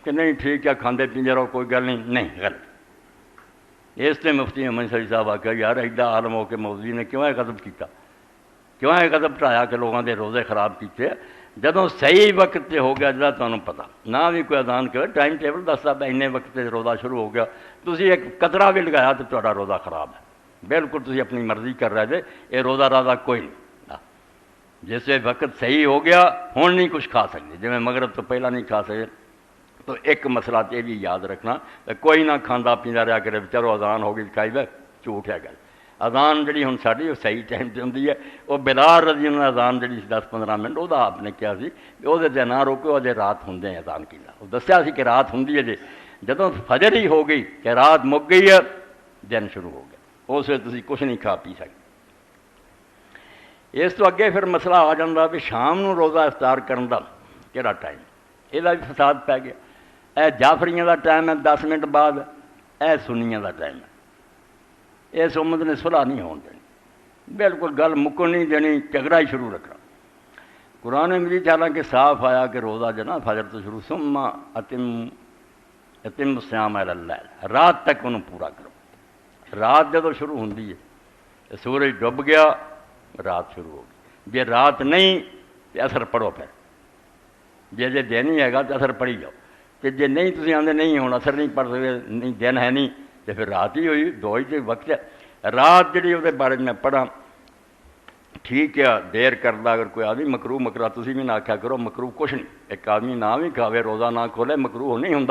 کہ نہیں ٹھیک ہے کھاندے پیندے رہو کوئی گل نہیں غلط۔ اس نے مفتی محمد صلی صاحب آخیا یار ایڈا عالم ہو کے مولوی نے کیوں یہ قدم کیتا، کیوں یہ قدم ٹھایا کہ لوگوں کے روزے خراب کیتے۔ جدوں صحیح وقت تے ہو گیا جا تمہیں پتہ نہ بھی کوئی اذان کرے ٹائم ٹیبل دستا پہ اِنے وقت تے روزہ شروع ہو گیا، تسی ایک قطرہ بھی لگایا تو تہاڈا روزہ خراب ہے، بالکل تسی اپنی مرضی کر رہے تھے، یہ روزہ رازہ کوئی نہیں۔ جس وقت صحیح ہو گیا ہوں نہیں کچھ کھا سکتے، جی میں مغرب تو پہلا نہیں کھا سکے۔ تو ایک مسئلہ یہ بھی یاد رکھنا کوئی نہ کھانا پیندا رہا کرے چلو اذان ہو گئی کھائی بے جھوٹ ہے گل۔ اذان جڑی ہوں ساری وہ صحیح ٹائم سے ہوتی ہے، وہ بلال رضی اللہ اذان جڑی 10-15 منٹ وہ آپ نے کیا سی وہ نہ روکو اجے رات ہوں اذان کی وہ دسیا سی کہ رات ہوں جی جدوں فجر ہی ہو گئی کہ رات مک گئی ہے دن شروع ہو گیا، اس وقت تسی کچھ نہیں کھا پی سکتے۔ اس تو اگے پھر مسئلہ آ جاتا بھی شام نو روزہ افطار کرن دا کہڑا ٹائم، یہ بھی فساد پی گیا۔ اے جعفریاں دا ٹائم ہے 10 منٹ بعد، اے سنیاں دا ٹائم ہے۔ اس امت نے صلح نہیں ہون دینی، بالکل گل مکن نہیں دینی، جھگڑا ہی شروع رکھنا۔ قرآن مجید حالانکہ صاف آیا کہ روزہ جو نا فجر تو شروع ثم اتم الصیام الی اللیل، رات تک انہوں پورا کرو۔ رات جدو شروع ہوندی ہے سورج ڈب گیا رات شروع ہو گئی، جی رات نہیں تو اثر پڑھو پھر، جی دن ہی ہے گا تو اثر پڑھی جاؤ، تو جی نہیں تھی آدھے نہیں ہوں اثر نہیں پڑھ سکتے نہیں دن ہے نہیں تو پھر رات ہی ہوئی، دو ہی وقت ہے۔ رات جڑی وہ بارے میں پڑھا ٹھیک ہے دیر کردہ اگر کوئی آدمی مکروہ مکرا تسی بھی نہ آخیا کرو مکروہ کچھ نہیں، ایک آدمی نہ بھی کھاوے روزہ نہ کھولے مکروہ نہیں ہوں،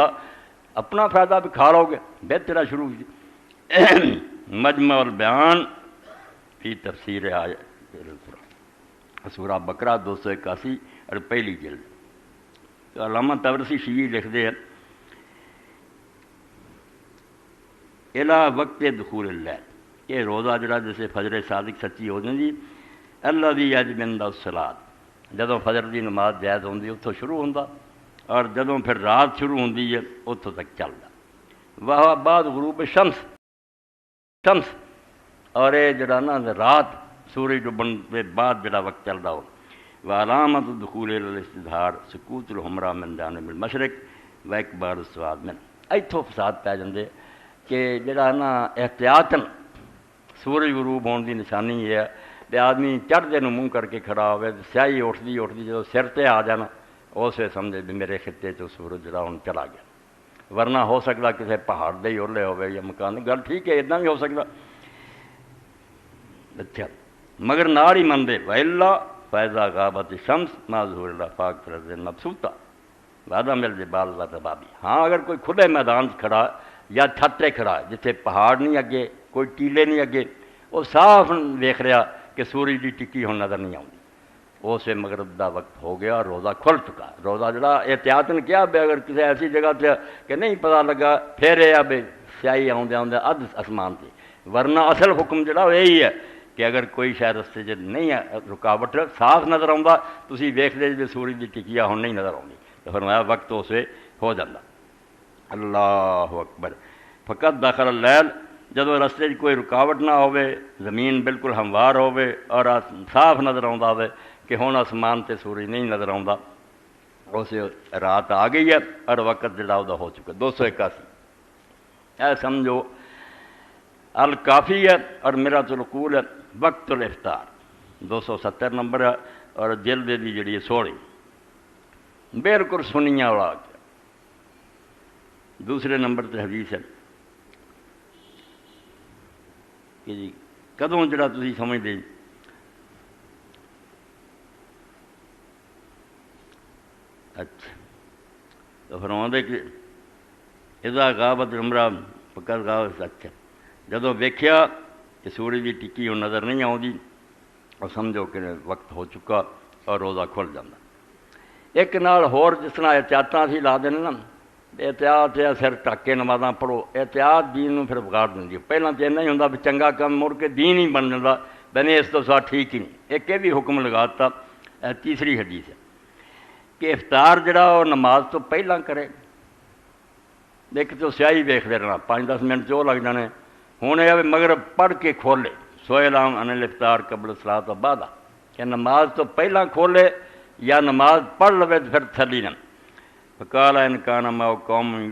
اپنا فائدہ بھی کھا لو گے بہتر شروع کی۔ مجمع البیان فی تفسیر سورہ بقرہ 281 اور پہلی جلد۔ تو علامہ طبرسی شیعی لکھتے ہیں الا وقت دخول اللیل، کہ روزہ جڑا جیسے فجر صادق سچی ہو جاتی الذی یجب عند الصلاۃ، جدوں فجر دی نماز جائز ہوندی اتوں شروع ہوندا اور جدوں پھر رات شروع ہوندی ہے اتوں تک چلدا۔ وہ بعد غروب شمس اور یہ جڑا نا رات سورج ڈبن کے بعد جڑا وقت چلتا ہو۔ وعلامت دخول الاستظہار سکوت الحمرہ من جانب المشرق و اکبار السواد من، اتوں فساد پی جاندے کہ جڑا نا احتیاطاً سورج غروب ہونے کی نشانی یہ ہے کہ آدمی چڑھتے منہ کر کے کھڑا ہوئے سیاہی اٹھتی جب سر تے آ جانا اس وقت سمجھے بھی میرے خطے تو سورج جڑا ہوں چلا گیا، ورنہ ہو سکتا کسی پہاڑ دے ہی اولے ہوئے یا مکان گل ٹھیک ہے اتنا بھی ہو سکتا۔ اچھا مگر نال ہی مندے وَإِلَّا فَإِذَا غَابَتِ الشَّمْسُ مَعَ ظُهُورِ الْآفَاقِ فِي الْأَرْضِ الْمَبْسُوطَةِ وَعَدَمِ الْجِبَالِ وَالرَّوَاسِي، ہاں اگر کوئی کھلے میدان کھڑا یا چھت تے کھڑا جتھے پہاڑ نہیں اگے کوئی ٹیلے نہیں اگے وہ صاف دیکھ رہا کہ سورج کی ٹکی ہوں نظر نہیں آتی، اس سے مغرب دا وقت ہو گیا روزہ کھل چکا۔ روزہ جڑا احتیاط نے کیا بے اگر کسی ایسی جگہ تے کہ نہیں پتہ لگا پھر یہ بے سیاہی آدھے آدھے ادھ آسمان سے، ورنہ اصل حکم جڑا وہ یہی ہے کہ اگر کوئی شاید رستے چ نہیں ہے رکاوٹ صاف نظر آتا تسی ویکھدے جی سورج کی ٹکیا ہوں نہیں نظر آتی تو فرمایا وقت اس سے ہو جاتا۔ اللہ اکبر۔ فقط داخل اللیل جدو رستے کوئی رکاوٹ نہ ہوئے زمین بالکل ہموار ہوئے اور صاف نظر آتا ہوئے کہ ہوں آسمان تے سورج نہیں نظر آتا اس رات آ گئی ہے اور وقت جڑا وہ ہو چکا۔ 281 اے سمجھو الکافی ہے اور میرات القول ہے وقت الافطار 270 نمبر ہے اور جلد دی جڑی 16 بالکل سنیاں والا۔ دوسرے نمبر تے حدیث ہے کہ جی کدوں جڑا تسی سمجھتے اچھا تو فرماتے کہ اذا غابت العمرہ فقط غابت، اچھا جدو ویکھیا کہ سورج کی ٹکی ہوں نظر نہیں آتی اور سمجھو کہ وقت ہو چکا اور روزہ کھل جاتا۔ ایک نال ہور جس طرح احتیاطاں سی لا دینے نا، احتیاط ہے سر ٹک کے نمازاں پڑھو، احتیاط دین نو پھر بگاڑ دینی ہے۔ پہلا تو ایسا ہی ہوں بھی چنگا کام مڑ کے دین ہی بن جاتا بنے اس تو ساتھ ٹھیک ہی نہیں۔ ایک یہ بھی حکم لگاتا تیسری حدیث ہے کہ افطار جڑا وہ نماز تو پہلا کرے، ایک تو سیاہی ویکھدے رہنا 5-10 منٹ جو لگ جانے، ہوں یہ مغرب پڑھ کے کھولے سوئل عن الافطار قبل الصلاۃ و بعد، کہ نماز تو پہلا کھولے یا نماز پڑھ لوے تو پھر تھلی نہ۔ فقال ان کان معه قوم